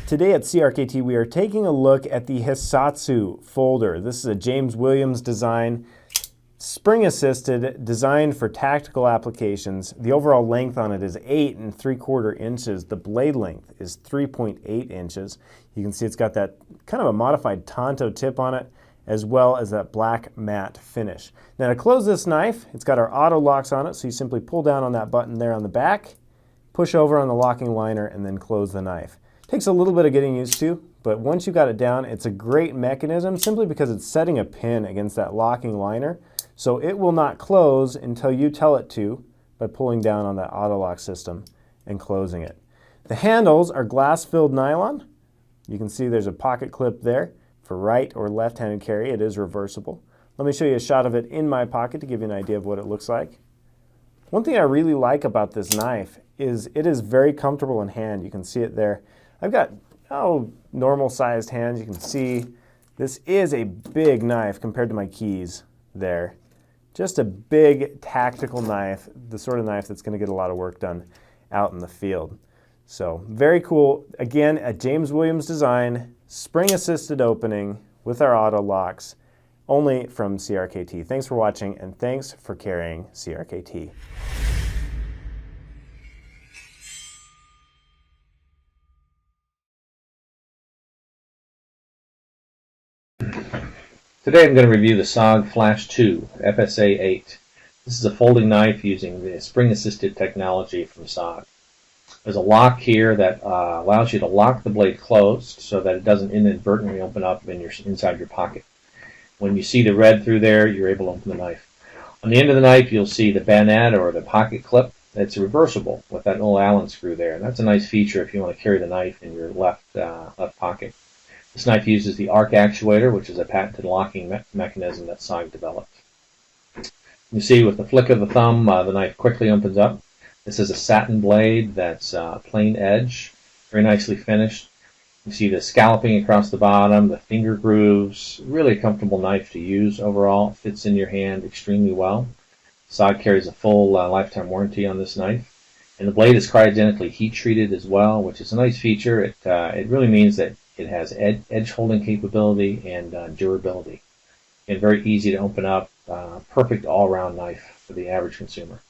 Today at CRKT, we are taking a look at the Hisatsu folder. This is a James Williams design, spring-assisted, designed for tactical applications. The overall length on it is 8 3/4 inches. The blade length is 3.8 inches. You can see it's got that kind of a modified Tonto tip on it, as well as that black matte finish. Now to close this knife, it's got our auto locks on it, so you simply pull down on that button there on the back, push over on the locking liner, and then close the knife. Takes a little bit of getting used to, but once you got it down, it's a great mechanism simply because it's setting a pin against that locking liner, so it will not close until you tell it to by pulling down on that auto lock system and closing it. The handles are glass-filled nylon. You can see there's a pocket clip there for right or left-handed carry. It is reversible. Let me show you a shot of it in my pocket to give you an idea of what it looks like. One thing I really like about this knife is it is very comfortable in hand. You can see it there. I've got normal sized hands. You can see this is a big knife compared to my keys there. Just a big tactical knife, the sort of knife that's going to get a lot of work done out in the field. So very cool. Again, a James Williams design, spring assisted opening with our auto locks, only from CRKT. Thanks for watching, and thanks for carrying CRKT. Today I'm going to review the SOG Flash 2 FSA 8. This is a folding knife using the spring-assisted technology from SOG. There's a lock here that allows you to lock the blade closed so that it doesn't inadvertently open up inside your pocket. When you see the red through there, you're able to open the knife. On the end of the knife, you'll see the bayonet or the pocket clip. It's reversible with that little Allen screw there. And that's a nice feature if you want to carry the knife in your left pocket. This knife uses the arc actuator, which is a patented locking mechanism that SOG developed. You see with the flick of the thumb, the knife quickly opens up. This is a satin blade that's plain edge, very nicely finished. You see the scalloping across the bottom, the finger grooves, really a comfortable knife to use overall. It fits in your hand extremely well. SOG carries a full lifetime warranty on this knife. And the blade is cryogenically heat treated as well, which is a nice feature. It really means that it has edge holding capability and durability. And very easy to open up. Perfect all-around knife for the average consumer.